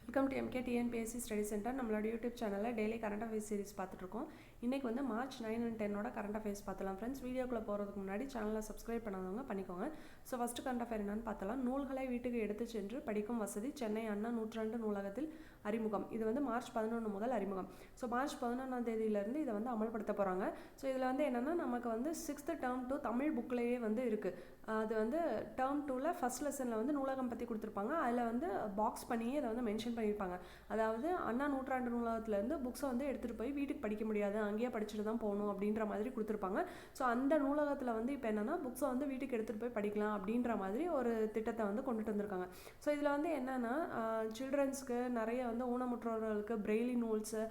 Welcome to MK TNPSC study centre. நம்மளோட YouTube சேனலில் daily current affairs series பார்த்துட்ருக்கோம். இன்றைக்கி வந்து மார்ச் 9 and 10 கரண்ட் அஃபேர்ஸ் பார்த்தலாம் ஃப்ரெண்ட்ஸ். வீடியோக்குள்ளே போகிறதுக்கு முன்னாடி சேனலை சப்ஸ்கிரைப் பண்ணாதவங்க பண்ணிக்கோங்க. ஸோ ஃபஸ்ட்டு கரண்ட் அஃபேர் என்னன்னு பார்த்தலாம். நூல்களை வீட்டுக்கு எடுத்து சென்று படிக்கும் வசதி சென்னை அண்ணா 102 நூலகத்தில் அறிமுகம். இது வந்து மார்ச் 11 முதல் அறிமுகம். ஸோ மார்ச் 11ஆம் தேதியிலேருந்து இதை வந்து அமல்படுத்த போகிறாங்க. ஸோ இதில் வந்து என்னென்னா நமக்கு வந்து 6th term 2 தமிழ் புக்லேயே வந்து இருக்குது. அது வந்து டேர்ம் 2ல் ஃபஸ்ட் லெசனில் வந்து நூலகம் பற்றி கொடுத்துருப்பாங்க. அதில் வந்து பாக்ஸ் பண்ணியே அதை வந்து மென்ஷன் பண்ணியிருப்பாங்க. அதாவது அண்ணா 102 நூலகத்துலேருந்து புக்ஸை வந்து எடுத்துகிட்டு போய் வீட்டுக்கு படிக்க முடியாது, அங்கேயே படிச்சுட்டு தான் போகணும் அப்படின்ற மாதிரி கொடுத்துருப்பாங்க. ஸோ அந்த நூலகத்தில் வந்து இப்போ என்னென்னா புக்ஸை வந்து வீட்டுக்கு எடுத்துகிட்டு போய் படிக்கலாம் அப்படின்ற மாதிரி ஒரு திட்டத்தை வந்து கொண்டுட்டு வந்திருக்காங்க. ஸோ இதில் வந்து என்னென்னா சில்ட்ரன்ஸ்க்கு நிறைய வந்து ஊனமுற்றோர்களுக்கு பிரெய்லி நூல்ஸு,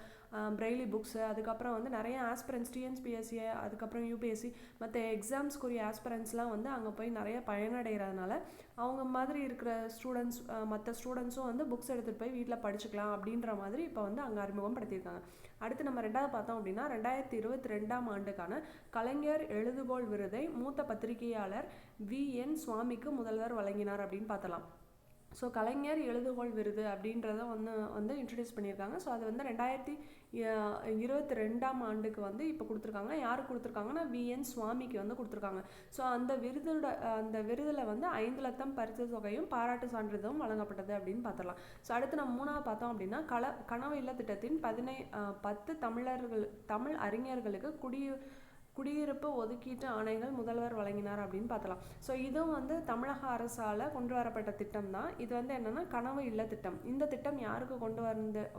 பிரெய்லி புக்ஸு, அதுக்கப்புறம் வந்து நிறைய ஆஸ்பிரன்ஸ் டிஎன்பிஎஸ்சி, அதுக்கப்புறம் யூபிஎஸ்சி மற்ற எக்ஸாம்ஸ்க்குரிய ஆஸ்பிரன்ஸ்லாம் வந்து அங்கே போய் நிறைய பயனடைகிறதுனால அவங்க மாதிரி இருக்கிற ஸ்டூடெண்ட்ஸ் மற்ற ஸ்டூடெண்ட்ஸும் வந்து புக்ஸ் எடுத்துகிட்டு போய் வீட்டில் படிச்சுக்கலாம் அப்படின்ற மாதிரி இப்போ வந்து அங்கே அறிமுகப்படுத்தியிருக்காங்க. அடுத்து நம்ம ரெண்டாவது பார்த்தோம் அப்படின்னா 2022ஆம் ஆண்டுக்கான கலைஞர் எழுதுகோள் விருதை மூத்த பத்திரிகையாளர் VN சுவாமிக்கு முதல்வர் வழங்கினார் அப்படின்னு பார்த்தலாம். ஸோ கலைஞர் எழுதுகோள் விருது அப்படின்றத வந்து இன்ட்ரடியூஸ் பண்ணியிருக்காங்க. ஸோ அது வந்து 2022ஆம் ஆண்டுக்கு வந்து இப்போ கொடுத்துருக்காங்க. யாருக்கு கொடுத்துருக்காங்கன்னா VN சுவாமிக்கு வந்து கொடுத்துருக்காங்க. ஸோ அந்த விருதில் வந்து 5 லட்சம் பரிசு தொகையும் பாராட்டு சான்றிதழும் வழங்கப்பட்டது அப்படின்னு பார்த்தலாம். ஸோ அடுத்து நம்ம மூணாவது பார்த்தோம் அப்படின்னா கனவு இல்ல திட்டத்தின் 10 தமிழ் அறிஞர்களுக்கு குடியிருப்பு ஒதுக்கீட்டு ஆணைகள் முதல்வர் வழங்கினார் அப்படின்னு பார்த்தலாம். ஸோ இதுவும் வந்து தமிழக அரசால் கொண்டு வரப்பட்ட திட்டம் தான். இது வந்து என்னென்னா கனவு இல்ல திட்டம். இந்த திட்டம் யாருக்கு கொண்டு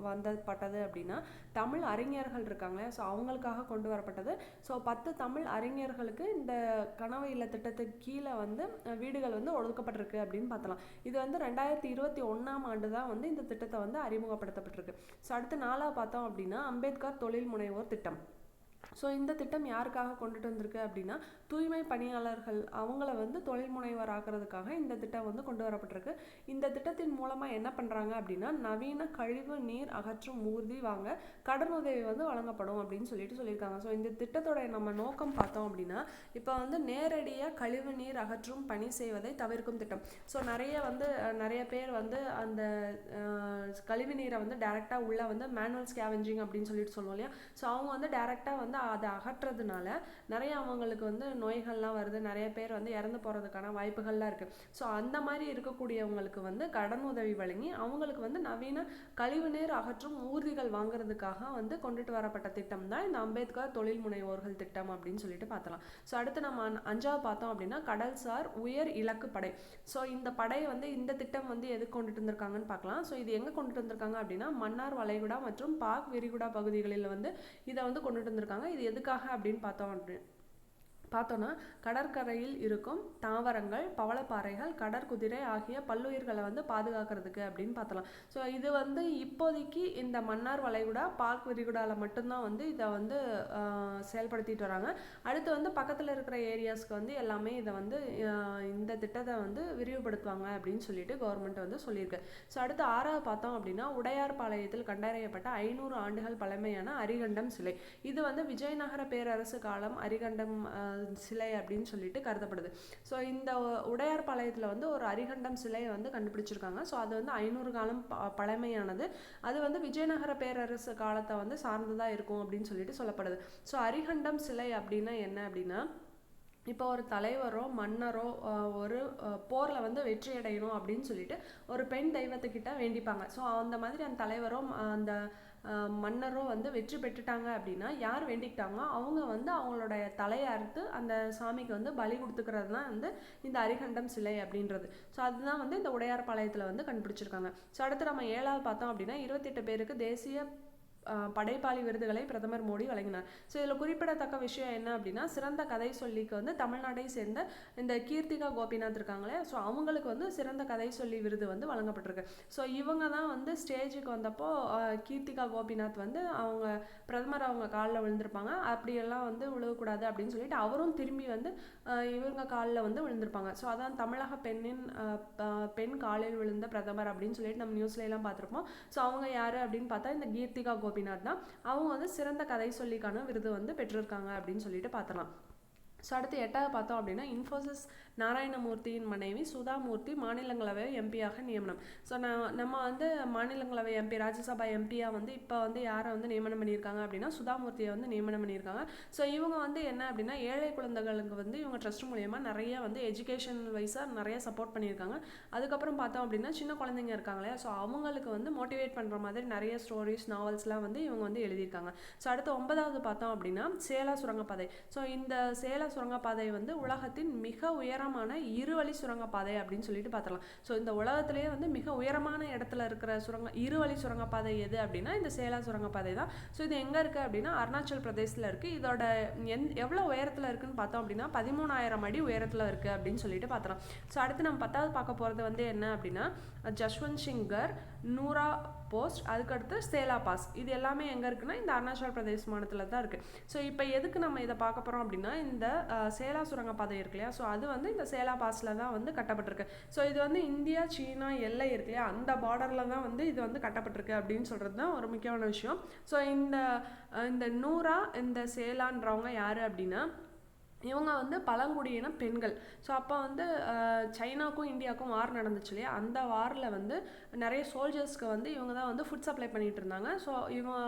வந்தப்பட்டது அப்படின்னா தமிழ் அறிஞர்கள் இருக்காங்க. ஸோ அவங்களுக்காக கொண்டு வரப்பட்டது. ஸோ 10 தமிழ் அறிஞர்களுக்கு இந்த கனவு இல்ல திட்டத்துக்கு கீழே வந்து வீடுகள் வந்து ஒதுக்கப்பட்டிருக்கு அப்படின்னு பார்த்தலாம். இது வந்து 2021ஆம் ஆண்டு தான் வந்து இந்த திட்டத்தை வந்து அறிமுகப்படுத்தப்பட்டிருக்கு. ஸோ அடுத்து 4ஆவது பார்த்தோம் அப்படின்னா அம்பேத்கர் தொழில் முனைவோர் திட்டம். ஸோ இந்த திட்டம் யாருக்காக கொண்டுட்டு வந்திருக்கு அப்படின்னா தூய்மை பணியாளர்கள் அவங்கள வந்து தொழில் முனைவர் ஆக்கிறதுக்காக இந்த திட்டம் வந்து கொண்டு வரப்பட்டிருக்கு. இந்த திட்டத்தின் மூலமாக என்ன பண்ணுறாங்க அப்படின்னா நவீன கழிவு நீர் அகற்றும் ஊர்தி வாங்க கடனுதவி வந்து வழங்கப்படும் அப்படின்னு சொல்லியிருக்காங்க. ஸோ இந்த திட்டத்தோட நம்ம நோக்கம் பார்த்தோம் அப்படின்னா இப்போ வந்து நேரடியாக கழிவு நீர் அகற்றும் பணி செய்வதை தவிர்க்கும் திட்டம். ஸோ நிறைய பேர் வந்து அந்த கழிவு நீரை வந்து டைரெக்டாக உள்ள வந்து மேனுவல் ஸ்கேவெஞ்சிங் அப்படின்னு சொல்லுவோம் இல்லையா. ஸோ அவங்க வந்து டைரெக்டாக வந்து அதை அகற்றுறதுனால நிறைய அவங்களுக்கு வந்து நோய்கள்லாம் வருது, நிறைய பேர் வந்து இறந்து போகிறதுக்கான வாய்ப்புகள்லாம் இருக்குது. ஸோ அந்த மாதிரி இருக்கக்கூடியவங்களுக்கு வந்து கடன் உதவி வழங்கி அவங்களுக்கு வந்து நவீன கழிவுநீர் அகற்றும் ஊர்திகள் வாங்குறதுக்காக வந்து கொண்டுட்டு வரப்பட்ட திட்டம் தான் இந்த அம்பேத்கர் தொழில் முனைவோர்கள் திட்டம் அப்படின்னு சொல்லிட்டு பார்த்தலாம். ஸோ அடுத்து நம்ம 5ஆவது பார்த்தோம் அப்படின்னா கடல்சார் உயர் இலக்கு படை. ஸோ இந்த படை வந்து இந்த திட்டம் வந்து எதுக்கு கொண்டுட்டு வந்திருக்காங்கன்னு பார்க்கலாம். ஸோ இது எங்கே கொண்டுட்டு வந்திருக்காங்க அப்படின்னா மன்னார் வளைகுடா மற்றும் பாக் விரிகுடா பகுதிகளில் வந்து இதை வந்து கொண்டுட்டு வந்திருக்காங்க. இது எதுக்காக அப்படின்னு பார்த்தோன்னா கடற்கரையில் இருக்கும் தாவரங்கள், பவளப்பாறைகள், கடற்குதிரை ஆகிய பல்லுயிர்களை வந்து பாதுகாக்கிறதுக்கு அப்படின்னு பார்த்தலாம். ஸோ இது வந்து இப்போதைக்கு இந்த மன்னார் வளைகுடா பாக் விரிகுடாவில் மட்டும்தான் வந்து இதை வந்து செயல்படுத்திட்டு வராங்க. அடுத்து வந்து பக்கத்தில் இருக்கிற ஏரியாஸ்க்கு வந்து எல்லாமே இதை வந்து இந்த திட்டத்தை வந்து விரிவுபடுத்துவாங்க அப்படின்னு சொல்லிட்டு கவர்மெண்ட் வந்து சொல்லியிருக்கு. ஸோ அடுத்து 6ஆவது பார்த்தோம் அப்படின்னா உடையார்பாளையத்தில் கண்டறியப்பட்ட 500 ஆண்டுகள் பழமையான அரிகண்டம் சிலை. இது வந்து விஜயநகர பேரரசு காலம் அரிகண்டம் சிலை அப்படின்னு சொல்லிட்டு கருதப்படுது. ஸோ இந்த உடையார்பாளையத்தில் வந்து ஒரு அரிகண்டம் சிலையை வந்து கண்டுபிடிச்சிருக்காங்க. ஸோ அது வந்து 500 காலம் பழமையானது. அது வந்து விஜயநகர பேரரசு காலத்தை வந்து சார்ந்ததாக இருக்கும் அப்படின்னு சொல்லிட்டு சொல்லப்படுது. ஸோ அரிகண்டம் சிலை அப்படின்னா என்ன அப்படின்னா இப்போ ஒரு தலைவரோ மன்னரோ ஒரு போரில் வந்து வெற்றி அடையணும் அப்படின்னு சொல்லிட்டு ஒரு பெண் தெய்வத்துக்கிட்ட வேண்டிப்பாங்க. ஸோ அந்த மாதிரி அந்த தலைவரோ அந்த மன்னரோ வந்து வெற்றி பெற்றுட்டாங்க அப்படின்னா யார் வேண்டிக்கிட்டாங்களோ அவங்க வந்து அவங்களுடைய தலையை அறுத்து அந்த சாமிக்கு வந்து பலி கொடுத்துக்கிறது தான் வந்து இந்த அரிகண்டம் சிலை அப்படின்றது. ஸோ அதுதான் வந்து இந்த உடையார்பாளையத்தில் வந்து கண்டுபிடிச்சிருக்காங்க. ஸோ அடுத்து நம்ம 7ஆவது பார்த்தோம் அப்படின்னா 28 பேருக்கு தேசிய படைப்பாளி விருதுகளை பிரதமர் மோடி வழங்கினார். ஸோ இதில் குறிப்பிடத்தக்க விஷயம் என்ன அப்படின்னா சிறந்த கதை சொல்லிக்கு வந்து தமிழ்நாட்டை சேர்ந்த இந்த கீர்த்திகா கோபிநாத் இருக்காங்களே, ஸோ அவங்களுக்கு வந்து சிறந்த கதை சொல்லி விருது வந்து வழங்கப்பட்டிருக்கு. ஸோ இவங்க தான் வந்து ஸ்டேஜுக்கு வந்தப்போ கீர்த்திகா கோபிநாத் வந்து அவங்க பிரதமர் அவங்க காலில் விழுந்திருப்பாங்க. அப்படியெல்லாம் வந்து விழுகக்கூடாது அப்படின்னு சொல்லிட்டு அவரும் திரும்பி வந்து இவங்க காலில் வந்து விழுந்திருப்பாங்க. ஸோ அதான் தமிழக பெண் காலில் விழுந்த பிரதமர் அப்படின்னு சொல்லிட்டு நம்ம நியூஸ்லாம் பார்த்துருப்போம். ஸோ அவங்க யார் அப்படின்னு பார்த்தா இந்த கீர்த்திகா கோபிநாத் தான். அவங்க வந்து சிறந்த கதை சொல்லிக்கான விருது வந்து பெற்றிருக்காங்க அப்படின்னு சொல்லிட்டு பார்த்தலாம். ஸோ அடுத்து 8வது பார்த்தோம் அப்படின்னா இன்ஃபோசிஸ் நாராயணமூர்த்தியின் மனைவி சுதாமூர்த்தி மாநிலங்களவை எம்பியாக நியமனம். ஸோ நம்ம வந்து மாநிலங்களவை எம்பி ராஜ்யசபா எம்பியாக வந்து இப்போ வந்து யாரை வந்து நியமனம் பண்ணியிருக்காங்க அப்படின்னா சுதாமூர்த்தியை வந்து நியமனம் பண்ணியிருக்காங்க. ஸோ இவங்க வந்து என்ன அப்படின்னா ஏழை குழந்தைகளுக்கு வந்து இவங்க ட்ரஸ்ட் மூலியமாக நிறைய வந்து எஜுகேஷன் வைஸாக நிறைய சப்போர்ட் பண்ணியிருக்காங்க. அதுக்கப்புறம் பார்த்தோம் அப்படின்னா சின்ன குழந்தைங்க இருக்காங்க இல்லையா, ஸோ அவங்களுக்கு வந்து மோட்டிவேட் பண்ணுற மாதிரி நிறைய ஸ்டோரிஸ் நாவல்ஸ்லாம் வந்து இவங்க வந்து எழுதியிருக்காங்க. ஸோ அடுத்து 9வது பார்த்தோம் அப்படின்னா சேலா சுரங்கப்பாதை. ஸோ இந்த சேலா சுரங்கப்பாதை வந்து உலகத்தின் மிக உயரமான இருவழி சுரங்கப்பாதை அப்படின்னு சொல்லிட்டு பார்த்தலாம். ஸோ இந்த உலகத்திலேயே வந்து மிக உயரமான இடத்துல இருக்கிற இருவழி சுரங்கப்பாதை எது அப்படின்னா இந்த சேலா சுரங்கப்பாதை தான். ஸோ இது எங்கே இருக்குது அப்படின்னா அருணாச்சல் பிரதேசத்தில் இருக்குது. இதோட எவ்வளோ உயரத்தில் இருக்குன்னு பார்த்தோம் அப்படின்னா 13,000 அடி உயரத்தில் இருக்குது அப்படின்னு சொல்லிட்டு பார்த்தலாம். ஸோ அடுத்து நம்ம 10வது பார்க்க போகிறது வந்து என்ன அப்படின்னா ஜஸ்வந்த் சிங்கர், நூரா போஸ்ட், அதுக்கடுத்து சேலா பாஸ். இது எல்லாமே எங்கே இருக்குன்னா இந்த அருணாச்சல் பிரதேஷ் மாநிலத்தில் தான் இருக்குது. ஸோ இப்போ எதுக்கு நம்ம இதை பார்க்க போகிறோம் அப்படின்னா இந்த சேலா சுரங்கப்பாதை இருக்கு இல்லையா, ஸோ அது வந்து இந்த சேலா பாஸில் தான் வந்து கட்டப்பட்டிருக்கு. ஸோ இது வந்து இந்தியா சீனா எல்லை இருக்கு இல்லையா, அந்த பார்டரில் தான் வந்து இது வந்து கட்டப்பட்டிருக்கு அப்படின்னு சொல்கிறது தான் ஒரு முக்கியமான விஷயம். ஸோ இந்த நூரா இந்த சேலான்றவங்க யார் அப்படின்னா இவங்க வந்து பழங்குடியின பெண்கள். ஸோ அப்போ வந்து சைனாக்கும் இந்தியாவுக்கும் வார் நடந்துச்சு இல்லையா, அந்த வாரில் வந்து நிறைய சோல்ஜர்ஸ்க்கு வந்து இவங்க தான் வந்து ஃபுட் சப்ளை பண்ணிகிட்டு இருந்தாங்க. ஸோ இவங்க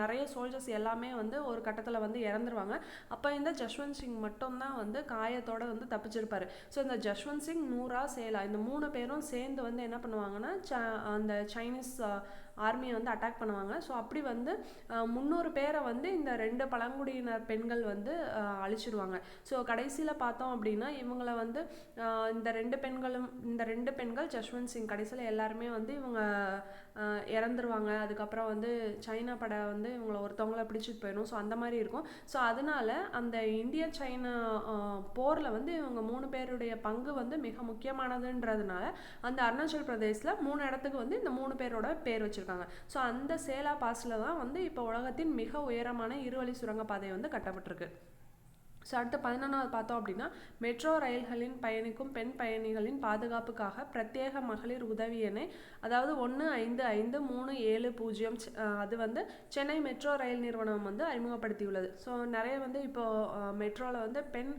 நிறைய சோல்ஜர்ஸ் எல்லாமே வந்து ஒரு கட்டத்தில் வந்து இறந்துருவாங்க. அப்போ இந்த ஜஸ்வந்த் சிங் மட்டும்தான் வந்து காயத்தோடு வந்து தப்பிச்சிருப்பார். ஸோ இந்த ஜஸ்வந்த் சிங், நூரா, சேலா இந்த 3 பேரும் சேர்ந்து வந்து என்ன பண்ணுவாங்கன்னா அந்த சைனீஸ் ஆர்மியை வந்து அட்டாக் பண்ணுவாங்க. ஸோ அப்படி வந்து 300 பேரை வந்து இந்த 2 பழங்குடியினர் பெண்கள் வந்து அழிச்சிடுவாங்க. ஸோ கடைசியில் பார்த்தோம் அப்படின்னா இவங்களை வந்து இந்த 2 பெண்கள் ஜஸ்வந்த் சிங் கடைசியில் எல்லாருமே வந்து இவங்க இறந்துருவாங்க. அதுக்கப்புறம் வந்து சைனா படை வந்து இவங்களை ஒருத்தவங்கள பிடிச்சிட்டு போயிடும். ஸோ அந்த மாதிரி இருக்கும். ஸோ அதனால அந்த இந்திய சைனா போரில் வந்து இவங்க 3 பேருடைய பங்கு வந்து மிக முக்கியமானதுன்றதுனால அந்த அருணாச்சல் பிரதேசில் 3 இடத்துக்கு வந்து இந்த 3 பேரோட பேர் வச்சிருக்காங்க. ஸோ அந்த சேலா பாஸில் தான் வந்து இப்போ உலகத்தின் மிக உயரமான இருவழி சுரங்கப்பாதை வந்து கட்டப்பட்டிருக்கு. ஸோ அடுத்து 11வது பார்த்தோம் அப்படின்னா மெட்ரோ ரயில்களின் பயணிக்கும் பெண் பயணிகளின் பாதுகாப்புக்காக பிரத்யேக மகளிர் உதவி எண்ணை, அதாவது 155370 அது வந்து சென்னை மெட்ரோ ரயில் நிறுவனம் வந்து அறிமுகப்படுத்தியுள்ளது. ஸோ நிறைய வந்து இப்போ மெட்ரோவில் வந்து பெண்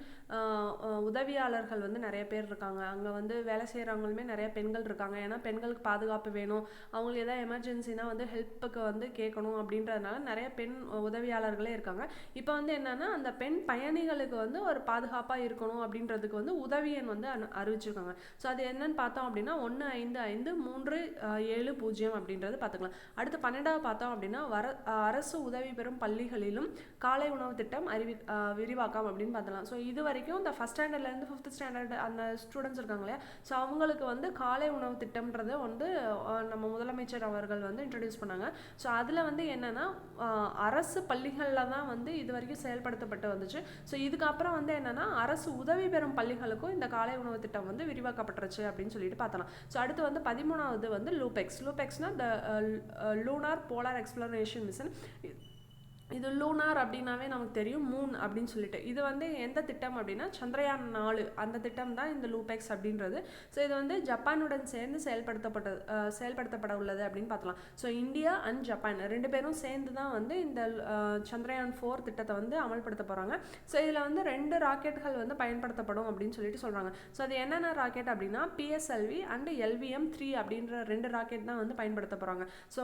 உதவியாளர்கள் வந்து நிறைய பேர் இருக்காங்க. அங்கே வந்து வேலை செய்கிறவங்களுமே நிறைய பெண்கள் இருக்காங்க. ஏன்னா பெண்களுக்கு பாதுகாப்பு வேணும், அவங்களுக்கு ஏதாவது எமர்ஜென்சினா வந்து ஹெல்ப்புக்கு வந்து கேட்கணும் அப்படின்றதுனால நிறைய பெண் உதவியாளர்களே இருக்காங்க. இப்போ வந்து என்னன்னா அந்த பெண் பயணிகளுக்கு வந்து ஒரு பாதுகாப்பாக இருக்கணும் அப்படின்றதுக்கு வந்து உதவி எண் வந்து அறிவிச்சிருக்காங்க. ஸோ அது என்னன்னு பார்த்தோம் அப்படின்னா 155370 அப்படின்றது பார்த்துக்கலாம். அடுத்து 12வது பார்த்தோம் அப்படின்னா அரசு உதவி பெறும் பள்ளிகளிலும் காலை உணவு திட்டம் விரிவாக்கம் அப்படின்னு பார்த்தலாம். ஸோ இது வரைக்கும் இந்த ஃபஸ்ட் ஸ்டாண்டர்ட்லேருந்து 5th ஸ்டாண்டர்ட் அந்த ஸ்டூடெண்ட்ஸ் இருக்காங்க இல்லையா, ஸோ அவங்களுக்கு வந்து காலை உணவு திட்டம்ன்றதை வந்து நம்ம முதலமைச்சர் அவர்கள் வந்து இன்ட்ரடியூஸ் பண்ணாங்க. ஸோ அதில் வந்து என்னென்னா அரசு பள்ளிகளில் தான் வந்து இது வரைக்கும் செயல்படுத்தப்பட்டு வந்துச்சு. ஸோ இதுக்கப்புறம் வந்து என்னென்னா அரசு உதவி பெறும் பள்ளிகளுக்கும் இந்த காலை உணவு திட்டம் வந்து விரிவாக்கப்பட்டுருச்சு அப்படின்னு சொல்லிட்டு பார்த்தலாம். ஸோ அடுத்து வந்து 13வது வந்து லூபெக்ஸ்னால் த லூனார் போலார் எக்ஸ்ப்ளரேஷன் மிஷன். இது லூனார் அப்படின்னாவே நமக்கு தெரியும் மூன் அப்படின்னு சொல்லிட்டு. இது வந்து எந்த திட்டம் அப்படின்னா சந்திரயான் 4 அந்த திட்டம் தான் இந்த லூபெக்ஸ் அப்படின்றது. ஸோ இது வந்து ஜப்பானுடன் சேர்ந்து செயல்படுத்தப்பட உள்ளது அப்படின்னு பார்த்தலாம். ஸோ இந்தியா அண்ட் ஜப்பான் 2 பேரும் சேர்ந்து தான் வந்து இந்த சந்திரயான் 4 திட்டத்தை வந்து அமல்படுத்த போகிறாங்க. ஸோ இதில் வந்து 2 ராக்கெட்டுகள் வந்து பயன்படுத்தப்படும் அப்படின்னு சொல்லிட்டு சொல்கிறாங்க. ஸோ அது என்னென்ன ராக்கெட் அப்படின்னா PSLV அண்ட் LVM-3 அப்படின்ற 2 ராக்கெட் தான் வந்து பயன்படுத்த போகிறாங்க. ஸோ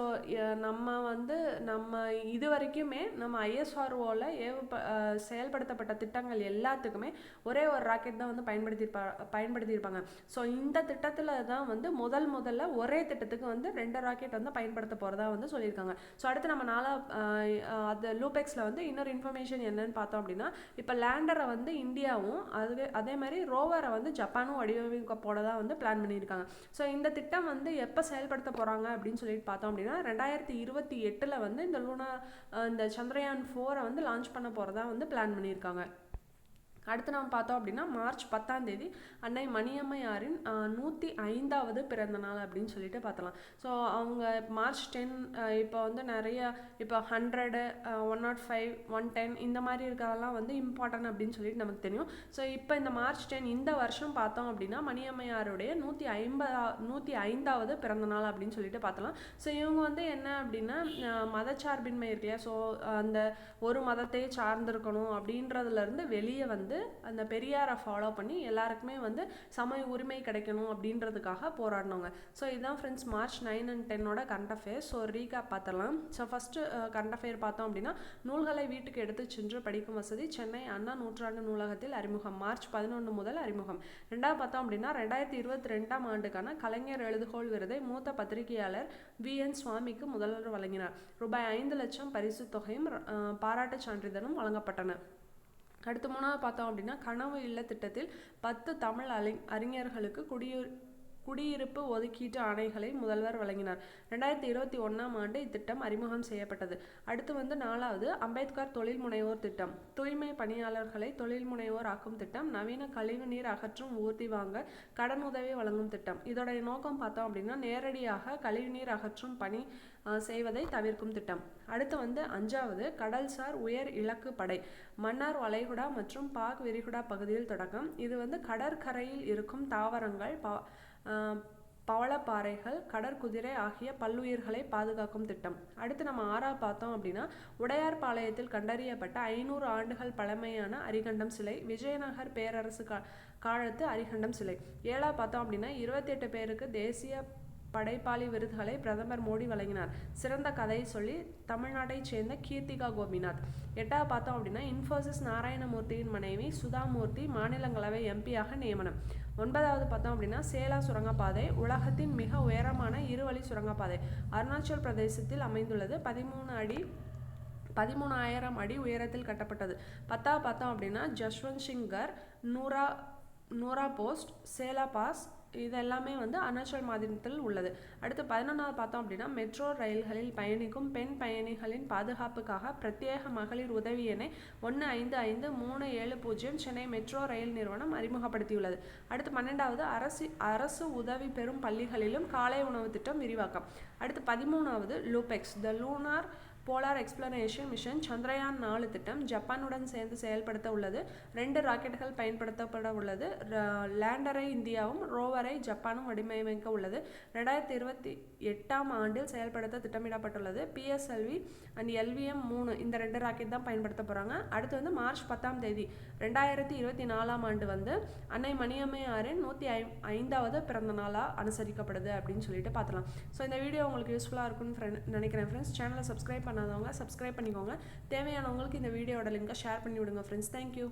நம்ம இது வரைக்குமே நம்ம ISROவில் செயல்படுத்தப்பட்ட திட்டங்கள் எல்லாத்துக்குமே ஒரே ஒரு ராக்கெட் தான் வந்து பயன்படுத்தியிருப்பாங்க. ஸோ இந்த திட்டத்தில் தான் வந்து முதல்ல ஒரே திட்டத்துக்கு வந்து 2 ராக்கெட் வந்து பயன்படுத்த போகிறதா வந்து சொல்லியிருக்காங்க. ஸோ அடுத்து நம்ம அது லூபெக்ஸில் வந்து இன்னொரு இன்ஃபர்மேஷன் என்னன்னு பார்த்தோம் அப்படின்னா இப்போ லேண்டரை வந்து இந்தியாவும் அதே மாதிரி ரோவரை வந்து ஜப்பானும் வடிவமைக்க போடதா வந்து பிளான் பண்ணியிருக்காங்க. ஸோ இந்த திட்டம் வந்து எப்போ செயல்படுத்த போகிறாங்க அப்படின்னு சொல்லிட்டு பார்த்தோம் அப்படின்னா 2028 வந்து இந்த சந்திரயான் 4 வந்து லான்ச் பண்ண போகிறதா வந்து பிளான் பண்ணியிருக்காங்க. அடுத்து நம்ம பார்த்தோம் அப்படின்னா மார்ச் 10 அன்னை மணியம்மையாரின் 105வது பிறந்த நாள் அப்படின்னு சொல்லிட்டு பார்த்தலாம். ஸோ அவங்க மார்ச் 10 இப்போ வந்து நிறைய இப்போ 100, 105, 110 இந்த மாதிரி இருக்கிறதெல்லாம் வந்து இம்பார்ட்டன்ட் அப்படின்னு சொல்லிட்டு நமக்கு தெரியும். ஸோ இப்போ இந்த மார்ச் 10 இந்த வருஷம் பார்த்தோம் அப்படின்னா மணியம்மையாருடைய 105வது பிறந்த நாள் அப்படின்னு சொல்லிட்டு பார்த்தலாம். ஸோ இவங்க வந்து என்ன அப்படின்னா மதச்சார்பின்மை இருக்கு இல்லையா, ஸோ அந்த ஒரு மதத்தையே சார்ந்திருக்கணும் அப்படின்றதுலேருந்து வெளியே வந்து வந்து அந்த பெரியாரை ஃபாலோ பண்ணி எல்லாருக்குமே வந்து சம உரிமை கிடைக்கணும் அப்படின்றதுக்காக போராடினவங்க. ஸோ இதுதான் friends March 9 and 10 current affairs. So recap பார்த்துடலாம். ஸோ ஃபஸ்ட்டு கரண்ட் அஃபேர் பார்த்தோம் அப்படின்னா, நூல்களை வீட்டுக்கு எடுத்து சென்று படிக்கும் வசதி சென்னை அண்ணா நூற்றாண்டு நூலகத்தில் அறிமுகம் மார்ச் 11 முதல் அறிமுகம். ரெண்டாவது பார்த்தோம் அப்படின்னா 2022 கலைஞர் எழுதுகோள் விருதை மூத்த பத்திரிகையாளர் VN சுவாமிக்கு முதல்வர் வழங்கினார். ரூபாய் 5 லட்சம் பரிசு தொகையும் பாராட்டு சான்றிதழும் வழங்கப்பட்டன. அடுத்து மூணாவது பார்த்தோம் அப்படின்னா, கனவு இல்ல திட்டத்தில் 10 தமிழ் அறிஞர்களுக்கு குடியிருப்பு ஒதுக்கீட்டு ஆணைகளை முதல்வர் வழங்கினார். 2021 இத்திட்டம் அறிமுகம் செய்யப்பட்டது. அடுத்து வந்து 4வது அம்பேத்கர் தொழில் முனைவோர் திட்டம். தூய்மை பணியாளர்களை தொழில் முனைவோர் ஆக்கும் திட்டம். நவீன கழிவு நீர் அகற்றும் ஊர்தி வாங்க கடனுதவி வழங்கும் திட்டம். இதோடைய நோக்கம் பார்த்தோம் அப்படின்னா, நேரடியாக கழிவுநீர் அகற்றும் பணி செய்வதை தவிர்க்கும் திட்டம். அடுத்து வந்து 5வது கடல்சார் உயர் இலக்கு படை. மன்னார் வளைகுடா மற்றும் பாக் விரிகுடா பகுதியில் தொடக்கம். இது வந்து கடற்கரையில் இருக்கும் தாவரங்கள், பவளப்பாறைகள், கடற்குதிரை ஆகிய பல்லுயிர்களை பாதுகாக்கும் திட்டம். அடுத்து நம்ம 6வது பார்த்தோம் அப்படின்னா, உடையார்பாளையத்தில் கண்டறியப்பட்ட 500 ஆண்டுகள் பழமையான அரிகண்டம் சிலை. விஜயநகர் பேரரசு காலத்து அரிகண்டம் சிலை. 7வது பார்த்தோம் அப்படின்னா, 28 பேருக்கு தேசிய படைப்பாளி விருதுகளை பிரதமர் மோடி வழங்கினார். சிறந்த கதையை சொல்லி தமிழ்நாட்டைச் சேர்ந்த கீர்த்திகா கோபிநாத். 8வது பார்த்தோம் அப்படின்னா, இன்ஃபோசிஸ் நாராயணமூர்த்தியின் மனைவி சுதாமூர்த்தி மாநிலங்களவை MP-யாக நியமனம். 9வது பார்த்தோம் அப்படின்னா, சேலா சுரங்கப்பாதை உலகத்தின் மிக உயரமான இருவழி சுரங்கப்பாதை. அருணாச்சல் பிரதேசத்தில் அமைந்துள்ளது. 13,000 அடி உயரத்தில் கட்டப்பட்டது. 10வது பார்த்தோம் அப்படின்னா, ஜஸ்வந்த் சிங்கர், நூரா போஸ்ட், சேலா பாஸ் இதெல்லாமே வந்து அருணாச்சல் மாநிலத்தில் உள்ளது. அடுத்து 11வது பார்த்தோம் அப்படின்னா, மெட்ரோ ரயில்களில் பயணிக்கும் பெண் பயணிகளின் பாதுகாப்புக்காக பிரத்யேக மகளிர் உதவி எண்ணை 155370 சென்னை மெட்ரோ ரயில் நிறுவனம் அறிமுகப்படுத்தியுள்ளது. அடுத்து 12வது அரசு உதவி பெறும் பள்ளிகளிலும் காலை உணவு திட்டம் விரிவாக்கம். அடுத்து 13வது LUPEX the lunar polar explanation mission Chandrayaan 4 திட்டம் ஜப்பானுடன் சேர்ந்து செயல்படுத்த உள்ளது. 2 ராக்கெட்டுகள் பயன்படுத்தப்பட உள்ளது. லேண்டரை இந்தியாவும் ரோவரை ஜப்பானும் வடிவமைக்க உள்ளது. 2028 செயல்படுத்த திட்டமிடப்பட்டுள்ளது. PSLV and LVM-3 இந்த 2 ராக்கெட் தான் பயன்படுத்த போகிறாங்க. அடுத்து வந்து மார்ச் 10 2024 வந்து அன்னை மணியம்மையாரின் 105வது பிறந்த நாளாக அனுசரிக்கப்படுது அப்படின்னு சொல்லிட்டு பார்த்துலாம். ஸோ இந்த வீடியோ உங்களுக்கு யூஸ்ஃபுல்லாக இருக்குன்னு நினைக்கிறேன் ஃப்ரெண்ட்ஸ். சேனலை சப்ஸ்கிரைப் பண்ணாதவங்க சப்ஸ்கிரைப் பண்ணிக்கோங்க. தேவையானவங்களுக்கு இந்த வீடியோட லிங்கை ஷேர் பண்ணி விடுங்க ஃப்ரெண்ட்ஸ். தேங்க்யூ.